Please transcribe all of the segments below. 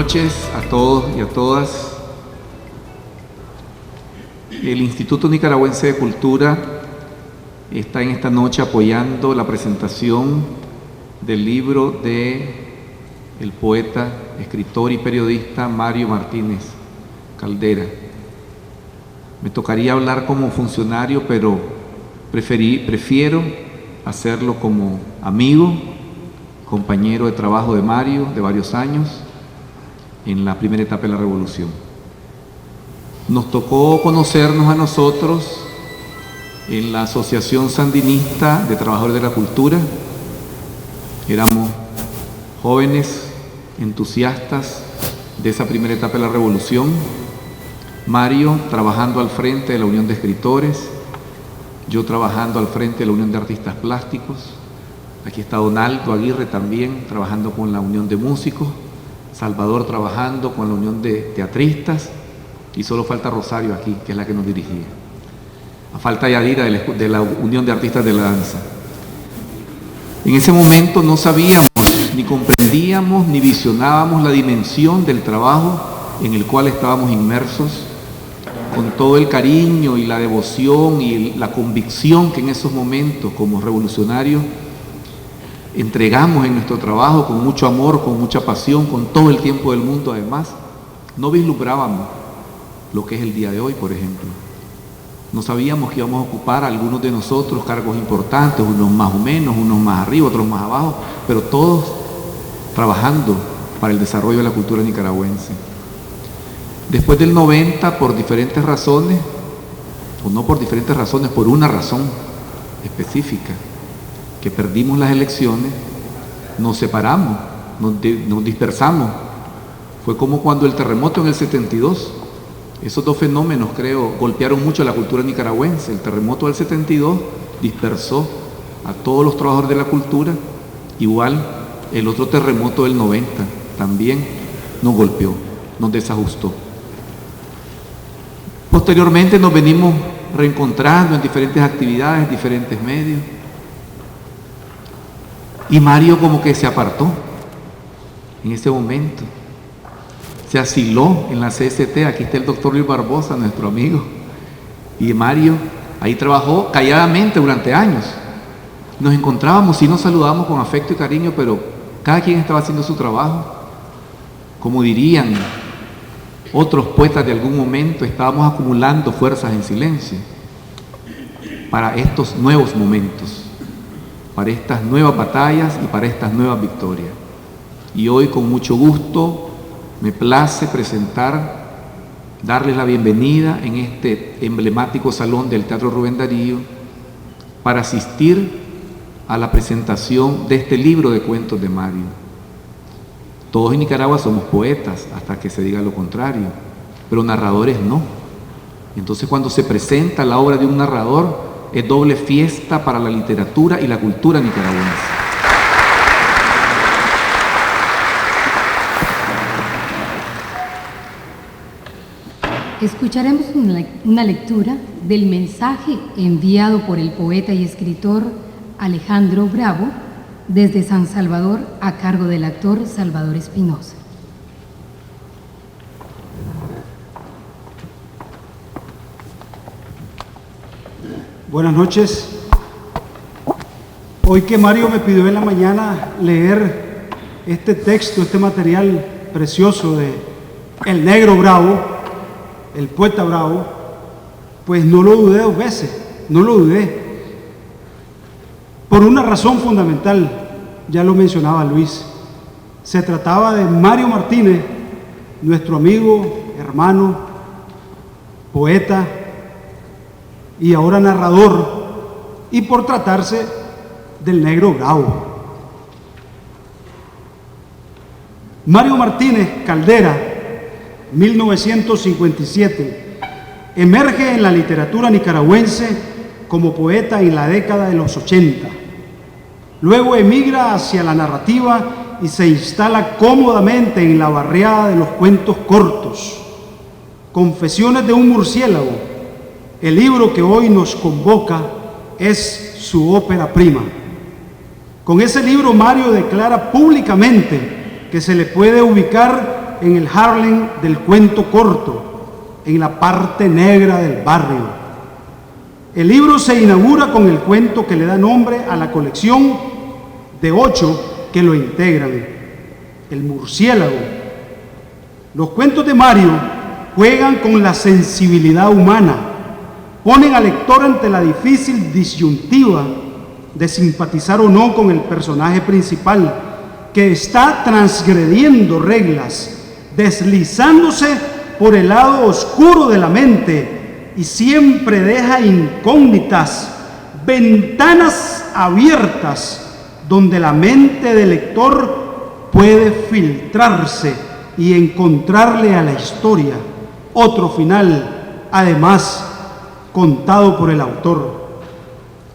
noches a todos y a todas. El Instituto Nicaragüense de Cultura está en esta noche apoyando la presentación del libro de el poeta, escritor y periodista Mario Martínez Caldera. Me tocaría hablar como funcionario, pero prefiero hacerlo como amigo, compañero de trabajo de Mario de varios años en la primera etapa de la revolución. Nos tocó conocernos a nosotros en la Asociación Sandinista de Trabajadores de la Cultura. Éramos jóvenes entusiastas de esa primera etapa de la revolución. Mario trabajando al frente de la Unión de Escritores, yo trabajando al frente de la Unión de Artistas Plásticos. Aquí está Donaldo Aguirre también trabajando con la Unión de Músicos, Salvador trabajando con la Unión de Teatristas, y solo falta Rosario aquí, que es la que nos dirigía. A falta Yadira de la Unión de Artistas de la Danza. En ese momento no sabíamos, ni comprendíamos, ni visionábamos la dimensión del trabajo en el cual estábamos inmersos, con todo el cariño y la devoción y la convicción que en esos momentos como revolucionarios entregamos en nuestro trabajo, con mucho amor, con mucha pasión, con todo el tiempo del mundo. Además, no vislumbrábamos lo que es el día de hoy, por ejemplo. No sabíamos que íbamos a ocupar algunos de nosotros cargos importantes, unos más o menos, unos más arriba, otros más abajo, pero todos trabajando para el desarrollo de la cultura nicaragüense. Después del 90, por diferentes razones, o no por diferentes razones, por una razón específica, que perdimos las elecciones, nos separamos, nos dispersamos. Fue como cuando el terremoto en el 72, esos dos fenómenos, creo, golpearon mucho a la cultura nicaragüense. El terremoto del 72 dispersó a todos los trabajadores de la cultura, igual el otro terremoto del 90 también nos golpeó, nos desajustó. Posteriormente nos venimos reencontrando en diferentes actividades, diferentes medios. Y Mario como que se apartó en ese momento. Se asiló en la CST, aquí está el doctor Luis Barbosa, nuestro amigo. Y Mario ahí trabajó calladamente durante años. Nos encontrábamos y nos saludábamos con afecto y cariño, pero cada quien estaba haciendo su trabajo. Como dirían otros poetas de algún momento, estábamos acumulando fuerzas en silencio para estos nuevos momentos, para estas nuevas batallas y para estas nuevas victorias. Y hoy con mucho gusto me place darles la bienvenida en este emblemático salón del Teatro Rubén Darío para asistir a la presentación de este libro de cuentos de Mario. Todos en Nicaragua somos poetas, hasta que se diga lo contrario, pero narradores no. Entonces cuando se presenta la obra de un narrador, es doble fiesta para la literatura y la cultura nicaragüense. Escucharemos una lectura del mensaje enviado por el poeta y escritor Alejandro Bravo desde San Salvador a cargo del actor Salvador Espinosa. Buenas noches. Hoy que Mario me pidió en la mañana leer este texto, este material precioso de El Negro Bravo, el poeta Bravo, pues no lo dudé dos veces, no lo dudé. Por una razón fundamental, ya lo mencionaba Luis. Se trataba de Mario Martínez, nuestro amigo, hermano, poeta y ahora narrador, y por tratarse del Negro Bravo. Mario Martínez Caldera, 1957, emerge en la literatura nicaragüense como poeta en la década de los 80. Luego emigra hacia la narrativa y se instala cómodamente en la barriada de los cuentos cortos. Confesiones de un murciélago, el libro que hoy nos convoca, es su ópera prima. Con ese libro Mario declara públicamente que se le puede ubicar en el Harlem del cuento corto, en la parte negra del barrio. El libro se inaugura con el cuento que le da nombre a la colección de 8 que lo integran, El murciélago. Los cuentos de Mario juegan con la sensibilidad humana, ponen al lector ante la difícil disyuntiva de simpatizar o no con el personaje principal, que está transgrediendo reglas, deslizándose por el lado oscuro de la mente y siempre deja incógnitas, ventanas abiertas donde la mente del lector puede filtrarse y encontrarle a la historia otro final, además contado por el autor.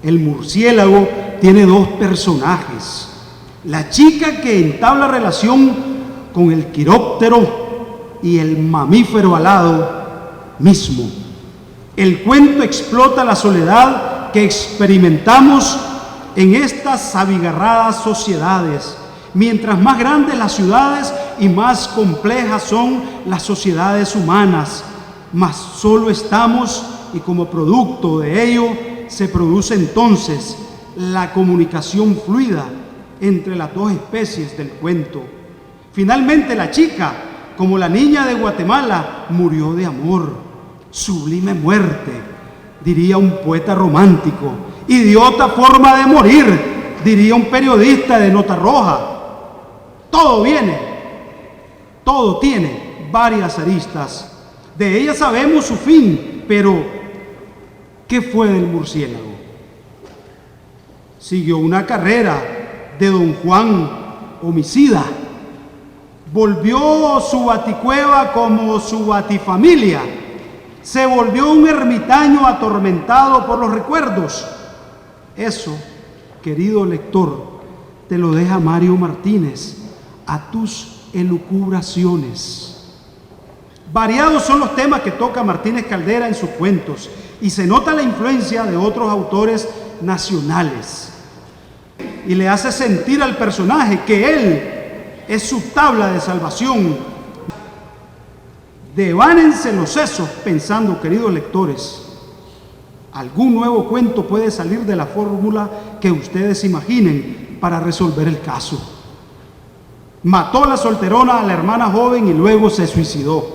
El murciélago tiene 2 personajes: la chica que entabla relación con el quiróptero y el mamífero alado mismo. El cuento explota la soledad que experimentamos en estas abigarradas sociedades. Mientras más grandes las ciudades y más complejas son las sociedades humanas, más solo estamos, y como producto de ello se produce entonces la comunicación fluida entre las 2 especies del cuento. Finalmente la chica, como la niña de Guatemala, murió de amor. Sublime muerte, diría un poeta romántico. Idiota forma de morir, diría un periodista de nota roja. Todo tiene varias aristas. De ellas sabemos su fin, pero ¿qué fue del murciélago? Siguió una carrera de don Juan homicida. Volvió su baticueva como su batifamilia. Se volvió un ermitaño atormentado por los recuerdos. Eso, querido lector, te lo deja Mario Martínez a tus elucubraciones. Variados son los temas que toca Martínez Caldera en sus cuentos, y se nota la influencia de otros autores nacionales. Y le hace sentir al personaje que él es su tabla de salvación. Devánense los sesos pensando, queridos lectores, algún nuevo cuento puede salir de la fórmula que ustedes imaginen para resolver el caso. Mató a la solterona a la hermana joven y luego se suicidó.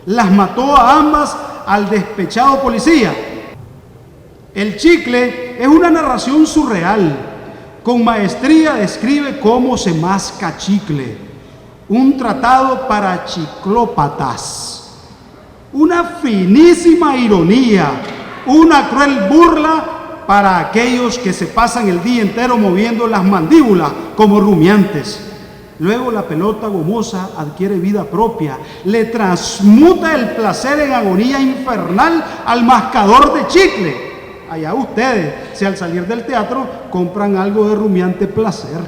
Las mató a ambas al despechado policía. El chicle es una narración surreal. Con maestría describe cómo se masca chicle. Un tratado para chiclópatas. Una finísima ironía. Una cruel burla para aquellos que se pasan el día entero moviendo las mandíbulas como rumiantes. Luego la pelota gomosa adquiere vida propia, le transmuta el placer en agonía infernal al mascador de chicle. Allá ustedes, si al salir del teatro compran algo de rumiante placer.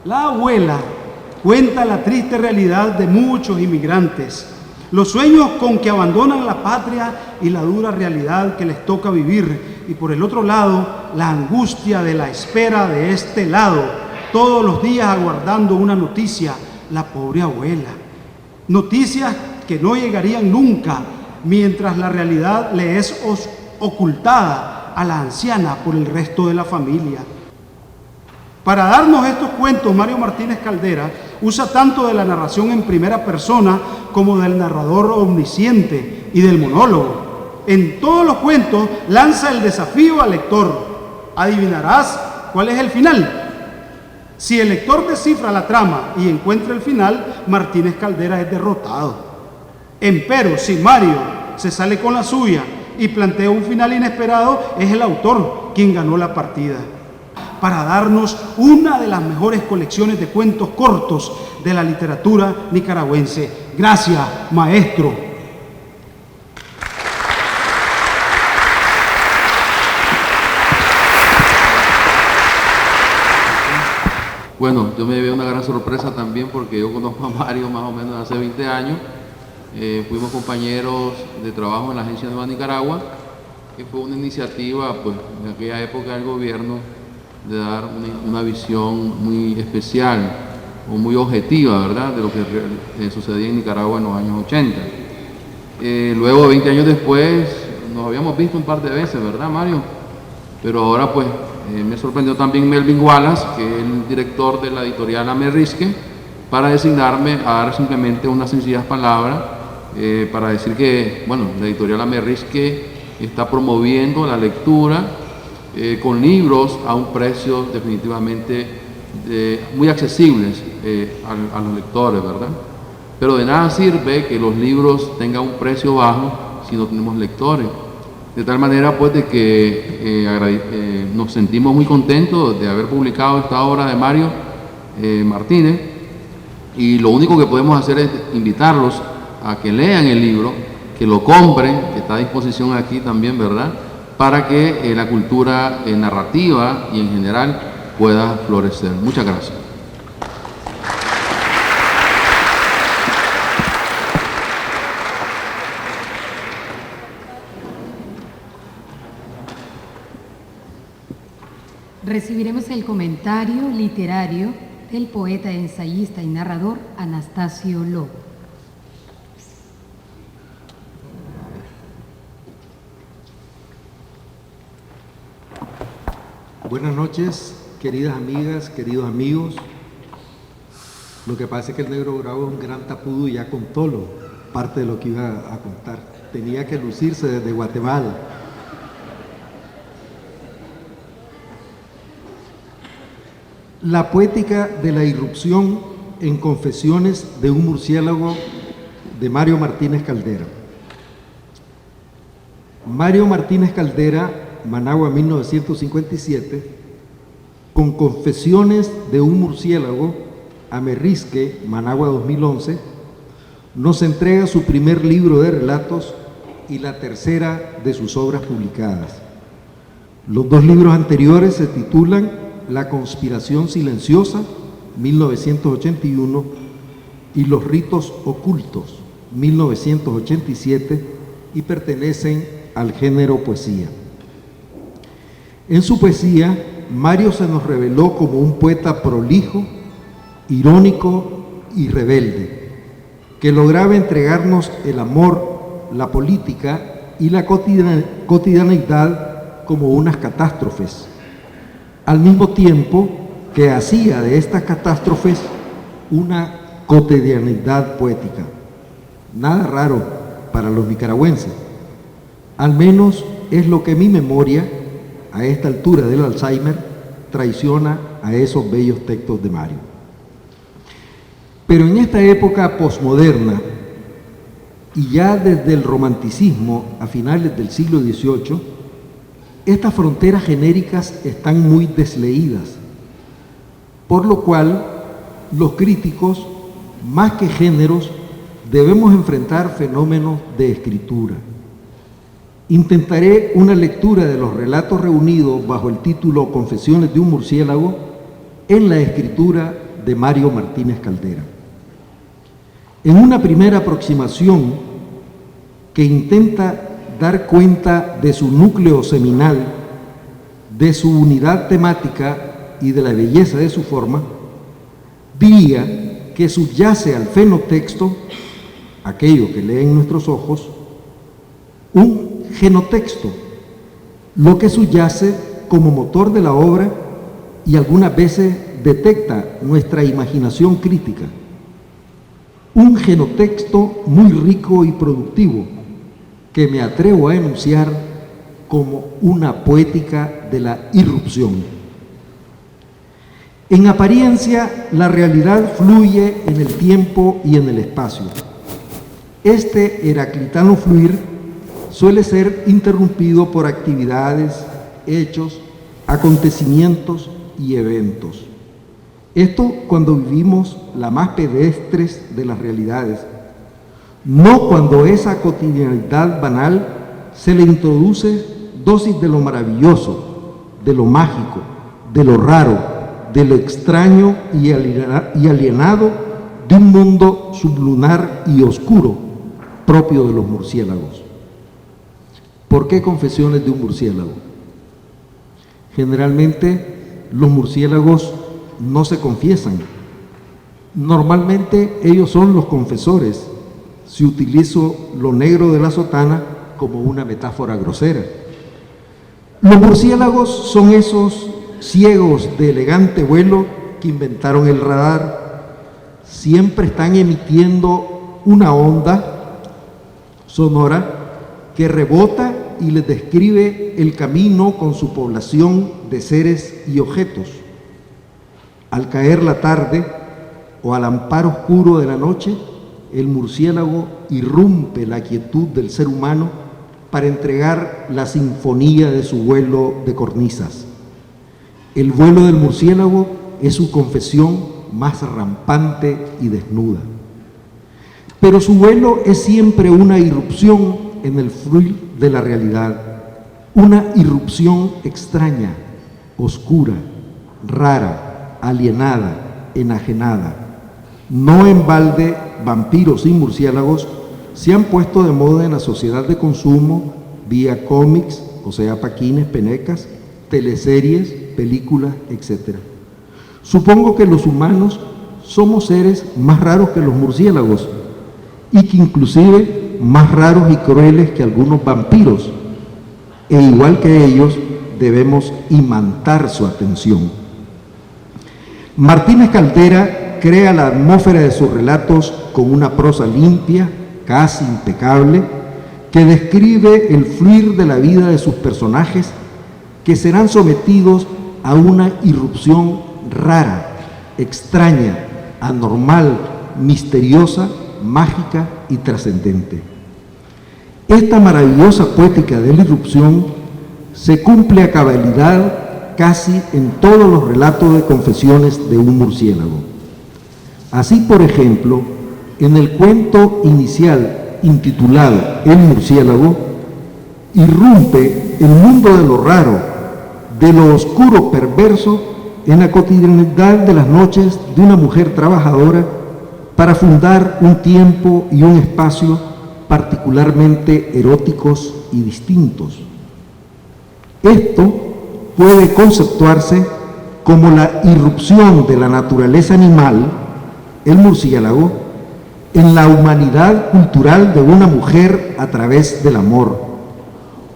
La abuela cuenta la triste realidad de muchos inmigrantes, los sueños con que abandonan la patria y la dura realidad que les toca vivir, y por el otro lado, la angustia de la espera de este lado, todos los días aguardando una noticia, la pobre abuela. Noticias que no llegarían nunca, mientras la realidad le es ocultada a la anciana por el resto de la familia. Para darnos estos cuentos, Mario Martínez Caldera usa tanto de la narración en primera persona como del narrador omnisciente y del monólogo. En todos los cuentos lanza el desafío al lector. ¿Adivinarás cuál es el final? Si el lector descifra la trama y encuentra el final, Martínez Caldera es derrotado. Empero, si Mario se sale con la suya y plantea un final inesperado, es el autor quien ganó la partida. Para darnos una de las mejores colecciones de cuentos cortos de la literatura nicaragüense. Gracias, maestro. Bueno, yo me llevé una gran sorpresa también porque yo conozco a Mario más o menos hace 20 años. Fuimos compañeros de trabajo en la Agencia Nueva Nicaragua, que fue una iniciativa pues, en aquella época del gobierno de dar una visión muy especial o muy objetiva, ¿verdad?, de lo que sucedía en Nicaragua en los años 80. Luego, 20 años después, nos habíamos visto un par de veces, ¿verdad, Mario? Pero ahora, pues, me sorprendió también Melvin Wallace, que es el director de la editorial Amerrisque, para designarme a dar simplemente unas sencillas palabras para decir que, bueno, la editorial Amerrisque está promoviendo la lectura con libros a un precio definitivamente muy accesibles a los lectores, ¿verdad? Pero de nada sirve que los libros tengan un precio bajo si no tenemos lectores. De tal manera, pues, de que nos sentimos muy contentos de haber publicado esta obra de Mario Martínez, y lo único que podemos hacer es invitarlos a que lean el libro, que lo compren, que está a disposición aquí también, ¿verdad?, para que la cultura narrativa y en general pueda florecer. Muchas gracias. Recibiremos el comentario literario del poeta, ensayista y narrador Anastasio Lobo. Buenas noches, queridas amigas, queridos amigos. Lo que pasa es que el Negro Bravo es un gran tapudo y ya contó parte de lo que iba a contar. Tenía que lucirse desde Guatemala. La poética de la irrupción en Confesiones de un murciélago, de Mario Martínez Caldera. Mario Martínez Caldera, Managua 1957, con Confesiones de un murciélago, Amerrisque, Managua 2011, nos entrega su primer libro de relatos y la tercera de sus obras publicadas. Los dos libros anteriores se titulan La conspiración silenciosa, 1981, y Los ritos ocultos, 1987, y pertenecen al género poesía. En su poesía, Mario se nos reveló como un poeta prolijo, irónico y rebelde, que lograba entregarnos el amor, la política y la cotidianeidad como unas catástrofes, al mismo tiempo que hacía de estas catástrofes una cotidianeidad poética. Nada raro para los nicaragüenses, al menos es lo que mi memoria, a esta altura del Alzheimer, traiciona a esos bellos textos de Mario. Pero en esta época posmoderna, y ya desde el romanticismo a finales del siglo XVIII, estas fronteras genéricas están muy desleídas, por lo cual los críticos, más que géneros, debemos enfrentar fenómenos de escritura. Intentaré una lectura de los relatos reunidos bajo el título Confesiones de un murciélago en la escritura de Mario Martínez Caldera. En una primera aproximación que intenta dar cuenta de su núcleo seminal, de su unidad temática y de la belleza de su forma, diría que subyace al fenotexto, aquello que leen nuestros ojos, un genotexto, lo que subyace como motor de la obra y algunas veces detecta nuestra imaginación crítica. Un genotexto muy rico y productivo que me atrevo a enunciar como una poética de la irrupción. En apariencia, la realidad fluye en el tiempo y en el espacio. Este heraclitano fluir suele ser interrumpido por actividades, hechos, acontecimientos y eventos. Esto cuando vivimos la más pedestres de las realidades, no cuando esa cotidianidad banal se le introduce dosis de lo maravilloso, de lo mágico, de lo raro, de lo extraño y alienado de un mundo sublunar y oscuro propio de los murciélagos. ¿Por qué Confesiones de un murciélago? Generalmente los murciélagos no se confiesan, Normalmente ellos son los confesores, si utilizo lo negro de la sotana como una metáfora grosera. Los murciélagos son esos ciegos de elegante vuelo que inventaron el radar. Siempre están emitiendo una onda sonora que rebota y les describe el camino con su población de seres y objetos. Al caer la tarde o al amparo oscuro de la noche, el murciélago irrumpe la quietud del ser humano para entregar la sinfonía de su vuelo de cornisas. El vuelo del murciélago es su confesión más rampante y desnuda. Pero su vuelo es siempre una irrupción en el fluir de la realidad, una irrupción extraña, oscura, rara, alienada, enajenada. No en balde, vampiros y murciélagos se han puesto de moda en la sociedad de consumo vía cómics, o sea, paquines, penecas, teleseries, películas, etc. Supongo que los humanos somos seres más raros que los murciélagos y que inclusive más raros y crueles que algunos vampiros, e igual que ellos debemos imantar su atención. Martínez Caldera crea la atmósfera de sus relatos con una prosa limpia, casi impecable, que describe el fluir de la vida de sus personajes que serán sometidos a una irrupción rara, extraña, anormal, misteriosa, mágica y trascendente. Esta maravillosa poética de la irrupción se cumple a cabalidad casi en todos los relatos de confesiones de un murciélago. Así, por ejemplo, en el cuento inicial intitulado El murciélago, irrumpe el mundo de lo raro, de lo oscuro perverso en la cotidianidad de las noches de una mujer trabajadora para fundar un tiempo y un espacio particularmente eróticos y distintos. Esto puede conceptuarse como la irrupción de la naturaleza animal, el murciélago, en la humanidad cultural de una mujer a través del amor.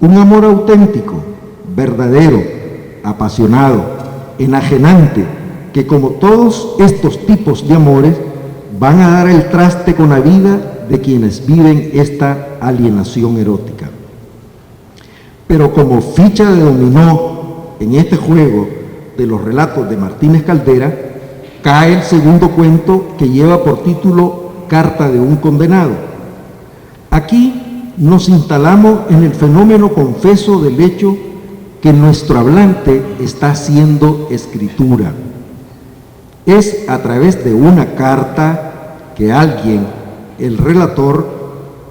Un amor auténtico, verdadero, apasionado, enajenante, que como todos estos tipos de amores van a dar el traste con la vida de quienes viven esta alienación erótica. Pero como ficha de dominó en este juego de los relatos de Martínez Caldera, cae el segundo cuento que lleva por título Carta de un condenado. Aquí nos instalamos en el fenómeno confeso del hecho que nuestro hablante está haciendo escritura. Es a través de una carta que alguien, el relator,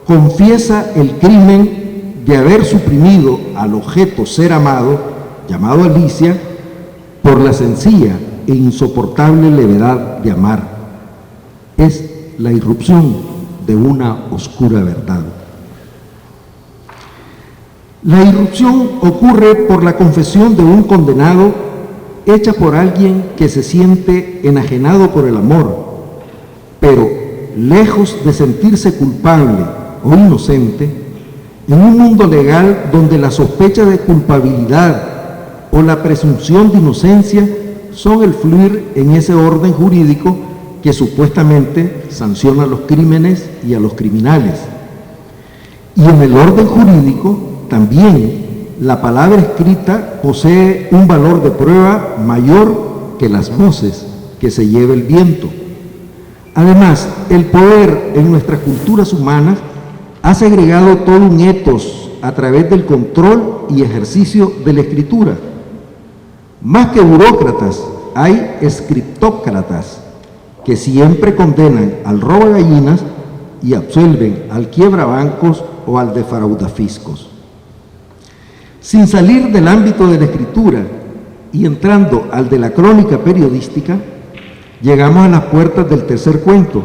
confiesa el crimen de haber suprimido al objeto ser amado, llamado Alicia, por la sencilla e insoportable levedad de amar. Es la irrupción de una oscura verdad. La irrupción ocurre por la confesión de un condenado hecha por alguien que se siente enajenado por el amor, pero lejos de sentirse culpable o inocente, en un mundo legal donde la sospecha de culpabilidad o la presunción de inocencia son el fluir en ese orden jurídico que supuestamente sanciona a los crímenes y a los criminales. Y en el orden jurídico también la palabra escrita posee un valor de prueba mayor que las voces que se lleva el viento. Además, el poder en nuestras culturas humanas ha segregado todo un etos a través del control y ejercicio de la escritura. Más que burócratas, hay escriptócratas que siempre condenan al roba gallinas y absuelven al quiebrabancos o al defraudafiscos. Sin salir del ámbito de la escritura y entrando al de la crónica periodística, llegamos a las puertas del tercer cuento,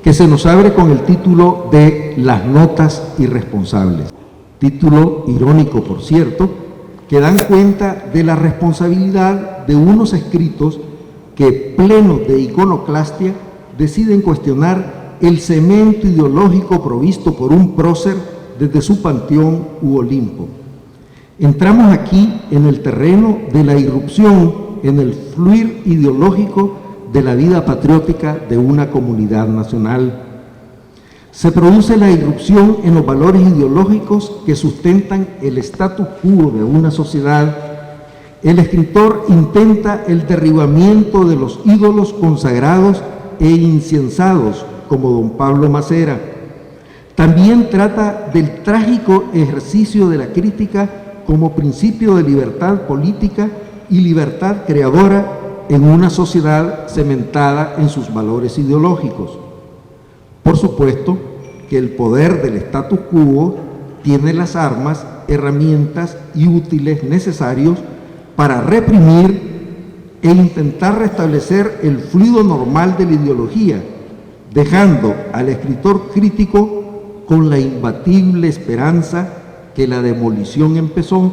que se nos abre con el título de Las notas irresponsables. Título irónico, por cierto, que dan cuenta de la responsabilidad de unos escritos que, plenos de iconoclastia, deciden cuestionar el cemento ideológico provisto por un prócer desde su panteón u Olimpo. Entramos aquí en el terreno de la irrupción en el fluir ideológico de la vida patriótica de una comunidad nacional. Se produce la irrupción en los valores ideológicos que sustentan el status quo de una sociedad. El escritor intenta el derribamiento de los ídolos consagrados e inciensados, como don Pablo Macera. También trata del trágico ejercicio de la crítica como principio de libertad política y libertad creadora en una sociedad cementada en sus valores ideológicos. Por supuesto que el poder del status quo tiene las armas, herramientas y útiles necesarios para reprimir e intentar restablecer el fluido normal de la ideología, dejando al escritor crítico con la imbatible esperanza que la demolición empezó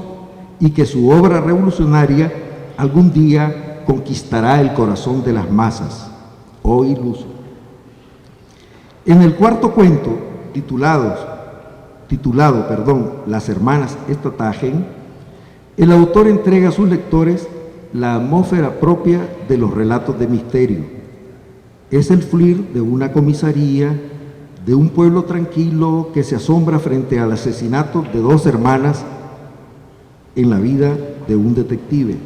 y que su obra revolucionaria algún día conquistará el corazón de las masas, oh iluso. En el cuarto cuento, titulado Las hermanas Statagen, el autor entrega a sus lectores la atmósfera propia de los relatos de misterio. Es el fluir de una comisaría, de un pueblo tranquilo que se asombra frente al asesinato de dos hermanas en la vida de un detective.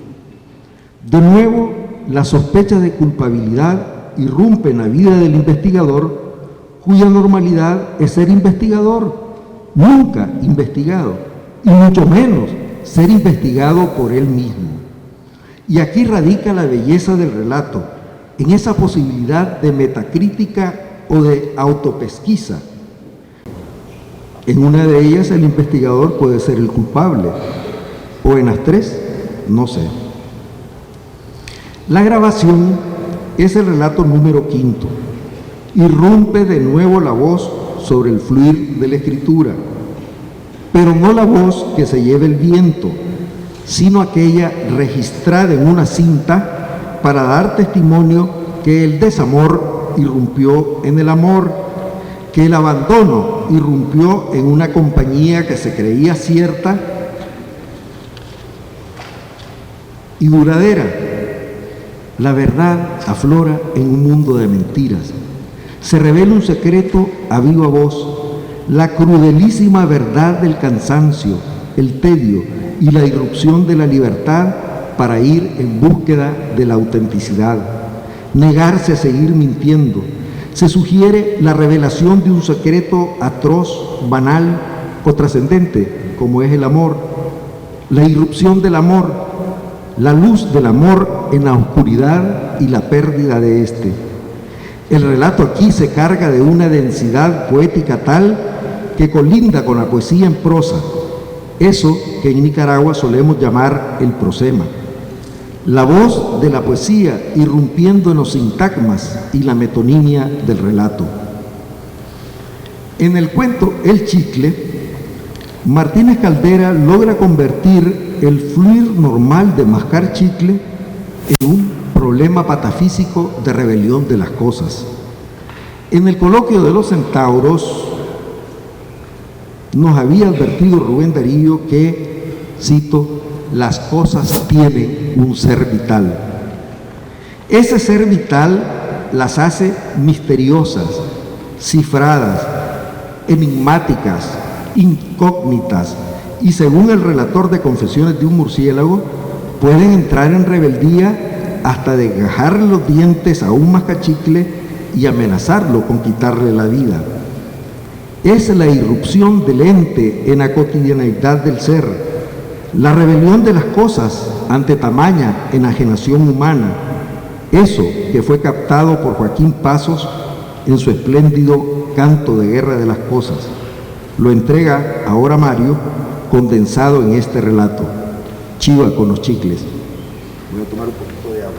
De nuevo, la sospecha de culpabilidad irrumpe en la vida del investigador, cuya normalidad es ser investigador, nunca investigado, y mucho menos ser investigado por él mismo. Y aquí radica la belleza del relato, en esa posibilidad de metacrítica o de autopesquisa. En una de ellas el investigador puede ser el culpable, o en las tres, no sé. La grabación es el relato número 5. Irrumpe de nuevo la voz sobre el fluir de la escritura, pero no la voz que se lleva el viento, sino aquella registrada en una cinta para dar testimonio que el desamor irrumpió en el amor, que el abandono irrumpió en una compañía que se creía cierta y duradera. La verdad aflora en un mundo de mentiras. Se revela un secreto a viva voz, la crudelísima verdad del cansancio, el tedio y la irrupción de la libertad para ir en búsqueda de la autenticidad, negarse a seguir mintiendo. Se sugiere la revelación de un secreto atroz, banal o trascendente, como es el amor, la irrupción del amor, la luz del amor en la oscuridad y la pérdida de éste. El relato aquí se carga de una densidad poética tal que colinda con la poesía en prosa, eso que en Nicaragua solemos llamar el prosema. La voz de la poesía irrumpiendo en los sintagmas y la metonimia del relato. En el cuento El Chicle, Martínez Caldera logra convertir el fluir normal de mascar chicle en un problema patafísico de rebelión de las cosas. En el coloquio de los centauros nos había advertido Rubén Darío que, cito, las cosas tienen un ser vital. Ese ser vital las hace misteriosas, cifradas, enigmáticas, incógnitas, y según el relator de Confesiones de un murciélago, pueden entrar en rebeldía hasta desgajarle los dientes a un mascachicle y amenazarlo con quitarle la vida. Es la irrupción del ente en la cotidianeidad del ser, la rebelión de las cosas ante tamaña enajenación humana, eso que fue captado por Joaquín Pasos en su espléndido Canto de Guerra de las Cosas. Lo entrega ahora Mario, condensado en este relato. Chiva con los chicles. Voy a tomar un poquito de agua.